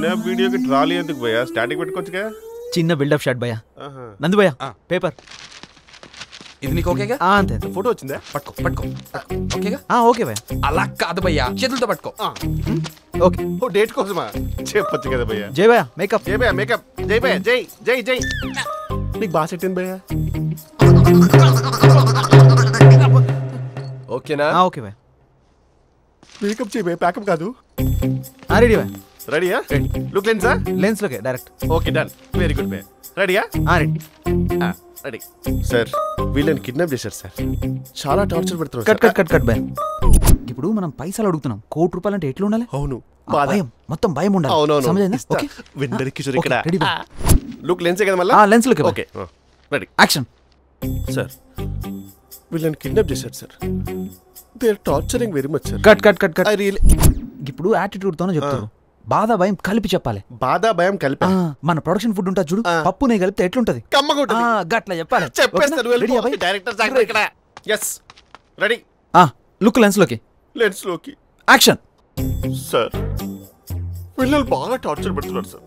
Kidnap వీడియోకి trolley ఎందుకు భయ్యా? స్టాటిక్ పెట్టుకోవచ్చుగా. చిన్న బిల్డప్ షాట్ భయ్యా. నందు భయ్యా పేపర్ ఇది నీకు ఓకేగా? అంతే. ఫోటో వచ్చిందా? పట్టుకో పట్టుకో. ఓకేగా? ఓకే భయ్యా. అలా కాదు భయ్యా, చేతులతో పట్టుకో. ఓకే. ఓ డేట్ కోసమా? చెప్పొచ్చు కదా భయ్యా. జై భయ్యా మేకప్. జై భయ్యా మేకప్. జై భయ్యా జై జై జై. నీకు బాగా సెట్ అయింది భయ్యా. ఓకేనా? ఓకే భయ్యా. మేకప్ చేయి భయ్యా, ప్యాకప్ కాదు. రెడీ భయ్యా. రెడీయా? లుక్ లెన్సా? లెన్స్ లోకే direct. Okay done. Very good భయ్యా. రెడీయా? రెడీ. రెడీ. సార్ వీళ్ళని కిడ్నాప్ చేశారు సార్. చాలా టార్చర్ పెడుతున్నారు. కట్ కట్ కట్ కట్ భయ్యా. ఇప్పుడు మనం పైసలు అడుగుతున్నాం. ₹1,00,00,000 అంటే ఎట్లా ఉండాలి? అవును భయం, మొత్తం భయం ఉండాలి. అవునవును. సమజైందా? ఓకే. విన్నర్ కిషోర్ ఇక్కడ. రెడీ భయ్యా. లుక్ లెన్సే కదా మళ్ళీ? లెన్స్ లోకే. Okay ready. యాక్షన్. సార్ వీళ్ళని కిడ్నాప్ చేశారు sir. They are torturing very much sir. Cut cut cut cut. I really. ఇప్పుడు యాటిట్యూడ్ తోనే చెప్తారు. బాధ భయం కలిపి చెప్పాలి. బాధ భయం కలిపి. మన ప్రొడక్షన్ ఫుడ్ ఉంటుంది చూడు, పప్పు నెయ్యి కలిపితే ఎట్లుంటది? గట్ల చెప్పాలి. చెప్పేస్తారు డైరెక్టర్ సార్ ఇక్కడ. yes ready. లుక్ లెన్స్ లోకి. లెన్స్ లోకి. యాక్షన్. సార్ వీళ్ళు బాగా టార్చర్ పెడుతున్నారు సార్.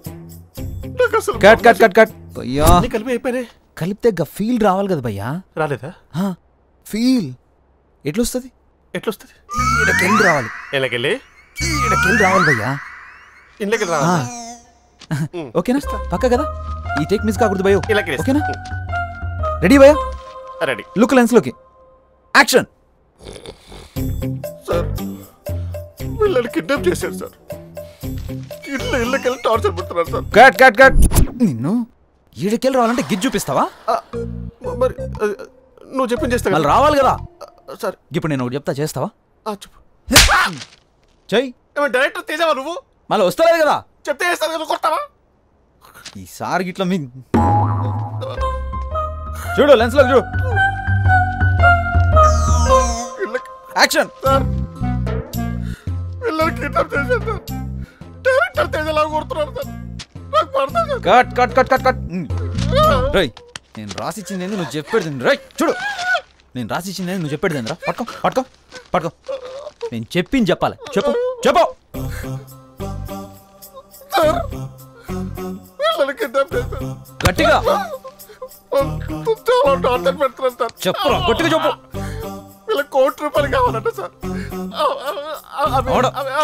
నాకు అసలు కట్ కట్ కట్ కట్. భయ్యా కలిపి అయిపోయినాయి. కలిపితే ఫీల్ రావాలి కదా భయ్యా. రాలేదా? ఫీల్ ఎట్లొస్తుంది? ఎట్లొస్తుంది? ఈడకెళ్ళి రావాలి. ఎలాకెళ్ళి? ఈడకెళ్ళి రావాలి భయ్యా. ఇంట్లోకి రావాలా? ఓకేనా? పక్క కదా? ఈ టేక్ మిస్ కాకూడదు భయ్యో. ఓకేనా? రెడీ భయ్యా? రెడీ. లుక్ లెన్స్ లోకి. యాక్షన్. సార్ వీళ్ళని కిడ్నాప్ చేశారు సార్. ఇళ్ళకెళ్ళి టార్చర్ పెడుతున్నారు సార్. Cut cut cut. నిన్ను ఈడకెళ్ళి రావాలంటే గిజ్ చూపిస్తావా? మరి నువ్వు చెప్పింది చేస్తా మళ్ళీ రావాలి కదా సార్. ఇప్పుడు నేను ఒకటి చెప్తా, చేస్తావా? చెప్పు. చెయ్యి. డైరెక్టర్ తేజవా నువ్వు? మళ్ళీ వస్తలేదు కదా? చెప్తే చేస్తాను కదా, కొడతావా? ఈసారి గిట్లా మీ చూడు లెన్స్ లోకి చూడు. యాక్షన్. సార్ వీళ్ళని కిడ్నాప్ చేశారు సార్. డైరెక్టర్ తేజలా కొడుతున్నారు సార్. నాకు పడతాను sir. Cut cut cut cut cut. రై నేను రాసిచ్చింది ఏంది, నువ్వు చెప్పేది రై చూడు. నేను రాసిచ్చింది ఏంది, నువ్వు చెప్పేది ఏందిరా? పట్టుకో పట్టుకో పట్టుకో. నేను చెప్పింది చెప్పాలి. చెప్పు చెప్పు. వీళ్ళని కిడ్నాప్ చేశారు. గట్టిగా చాలా టార్చర్ పెడుతున్నారు సార్. చెప్పురా, గట్టిగా చెప్పు. వీళ్ళకి ₹1,00,00,000 కావాలంట సార్.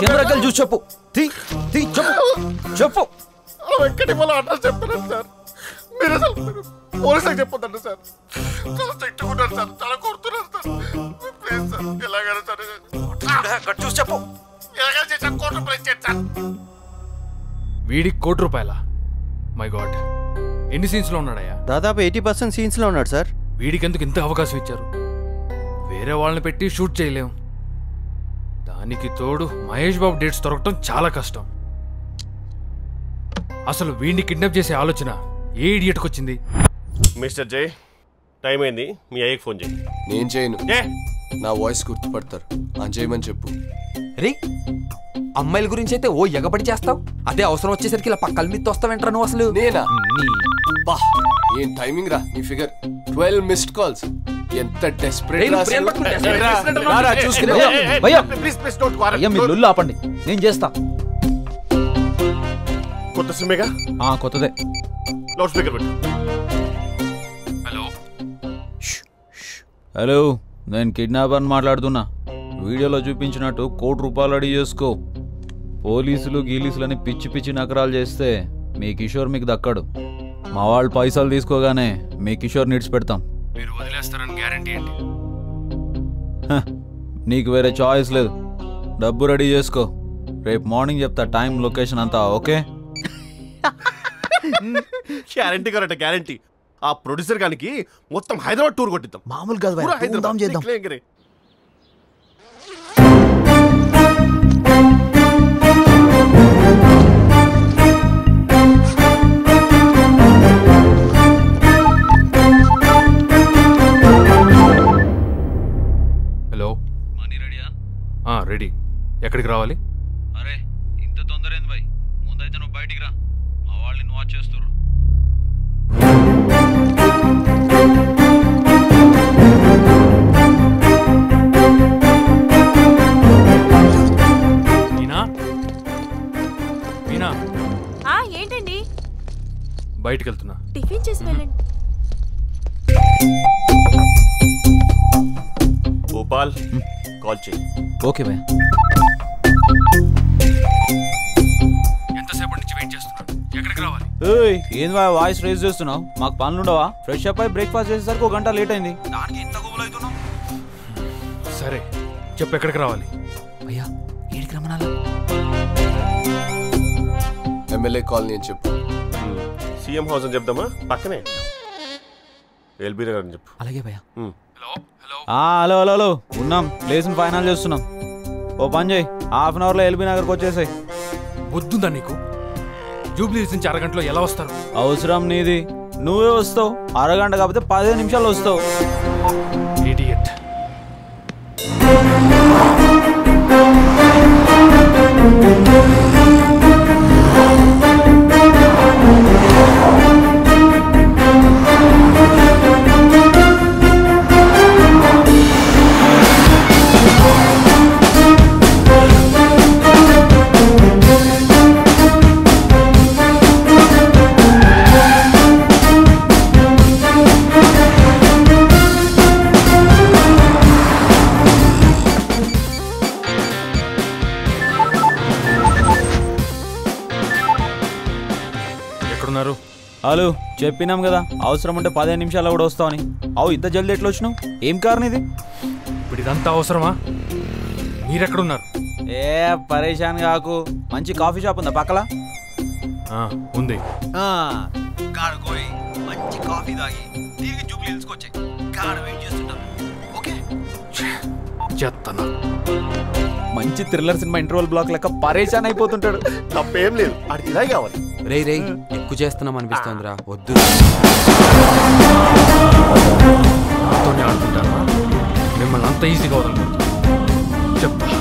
కెమెరాకెళ్ళి చూసి చెప్పు. చెప్పు చెప్పు. ఎక్కడి వాళ్ళ అడ్రస్ చెప్తున్నారు సార్. మీరు అసలు పోలీసులకు చెప్పొద్దండి సార్. చాలా తిట్టుకుంటారు సార్, చాలా కొడుతున్నారు సార్. ప్లీజ్ సార్ ఎలాగైనా సరే చూసి చెప్పు. ఎలాగైనా చేశాను ₹1,00,00,000 ఇచ్చేది సార్. వీడికి ₹1,00,00,000. మై గాడ్, ఎన్ని సీన్స్ లో ఉన్నాడయ్యా? దాదాపు 80% సీన్స్ లో ఉన్నాడు సార్. వీడికి ఎందుకు ఇంత అవకాశం ఇచ్చారు? వేరే వాళ్ళని పెట్టి షూట్ చేయలేం. దానికి తోడు మహేష్ బాబు డేట్స్ దొరకటం చాలా కష్టం. అసలు వీడిని కిడ్నాప్ చేసే ఆలోచన ఏ ఇడియట్కి వచ్చింది? మిస్టర్ జై, టైం అయింది. మీ అయ్యకి ఫోన్ చేయి. నేను చేయను. నా వాయిస్ గుర్తుపడతారు. చేయమని చెప్పు. రే అమ్మాయిల గురించి అయితే ఓ ఎగబడి చేస్తావు, అదే అవసరం వచ్చేసరికి ఇలా పక్కల మీద వస్తావేంట్రా నువ్వు అసలు? నేనా? ఏం టైమింగ్ రా నీ ఫిగర్. 12 missed calls. ఎంత డెస్పరేట్. మీరు లొల్లు ఆపండి, నేను చేస్తా. కొత్త సిమ్మేగా? కొత్తదే. లౌడ్ స్పీకర్ పెట్టు. హలో హలో, నేను కిడ్నాపర్ మాట్లాడుతున్నా. వీడియోలో చూపించినట్టు ₹1,00,00,000 రెడీ చేసుకో. పోలీసులు గీలీసులని పిచ్చి పిచ్చి నకరాలు చేస్తే మీ కిషోర్ మీకు దక్కడు. మా వాళ్ళు పైసలు తీసుకోగానే మీ కిషోర్ నిడిచి పెడతాం. మీరు వదిలేస్తారని గ్యారంటీ ఏంటి? నీకు వేరే చాయిస్ లేదు. డబ్బు రెడీ చేసుకో. రేపు మార్నింగ్ చెప్తా టైం, లొకేషన్ అంతా. ఓకే? Guarantee correct, guarantee. ఆ ప్రొడ్యూసర్ గానికి మొత్తం హైదరాబాద్ టూర్ కొట్టిద్దాం. మామూలు కాదు, హైదరాబాద్ చేద్దాం. హలో, మనీ రెడీయా? రెడీ. ఎక్కడికి రావాలి? అరే ఇంత తొందర ఏంది భయ్? ముందైతే నువ్వు బయటికి రా, మా వాళ్ళు నిన్ను వాచ్ చేస్తారు. మీనా, మీనా, ఏంటండి? బయటికి వెళ్తున్నా. టిఫిన్ చేసి వెళ్ళండి. గోపాల్ కాల్ చేయి. ఓకే భయ్యా. ఎంతసేపటి నుంచి వెయిట్ చేస్తున్నాను? ఎక్కడికి రావాలి? ఏయ్ ఏంది భయ్యా వాయిస్ రేజ్ చేస్తున్నావు? మాకు పనులు ఉండవా? ఫ్రెష్ అప్ అయి బ్రేక్ఫాస్ట్ చేసేసరికి 1 గంట లేట్ అయింది. దానికి ఇంత గుబులు అవుతున్నావు? సరే చెప్పు, ఎక్కడికి రావాలి? భయ్యా ఏడికి రమ్మనాలా? ఎమ్మెల్యే కాలనీ అని చెప్పు. సీఎం హౌస్ అని చెప్దామా? పక్కనే ఎల్బీ నగర్ అని చెప్పు. అలాగే భయ్యా. Hello hello hello hello hello ఉన్నాం. ప్లేస్ని ఫైనల్ చేస్తున్నాం. ఓ పని చేయి, హాఫ్ అన్ అవర్లో ఎల్బీ నగర్కి వచ్చేసాయి. వద్దుందా నీకు? జూబ్లీ నుంచి అరగంటలో ఎలా వస్తారు? అవసరం నీది. నువ్వే వస్తావు. అరగంట కాకపోతే 15 నిమిషాలు వస్తావు. ఇడియట్. హలో చెప్పినాం కదా అవసరం ఉంటే 15 నిమిషాల్లో కూడా వస్తావని. అవు ఇంత జల్దీ ఎట్లా వచ్చినావు? ఏం కారణం ఇది? ఇప్పుడు ఇదంతా అవసరమా? మీరెక్కడున్నారు? ఏ పరేషాన్ కాకు. మంచి కాఫీ షాప్ ఉందా పక్కల? ఉంది. కాడుకోయి మంచి కాఫీ తాగి తిరిగి జూబ్లీ హిల్స్కి వచ్చాయి. కాడ వెయిట్ చేస్తుంటాం. ఓకే చెత్తనా. మంచి థ్రిల్లర్ సినిమా ఇంటర్వల్ బ్లాక్ లెక్క పరేషాన్ అయిపోతుంటాడు. తప్పేం లేదు, ఆడికి ఇలా కావాలి. రేయ్ రేయ్ ఎక్కువ చేస్తున్నాం అనిపిస్తోందిరా, వద్దు. నాతోనే ఆడుకుంటారా? మిమ్మల్ని అంత ఈజీగా వదలకూడదు. చెప్తా.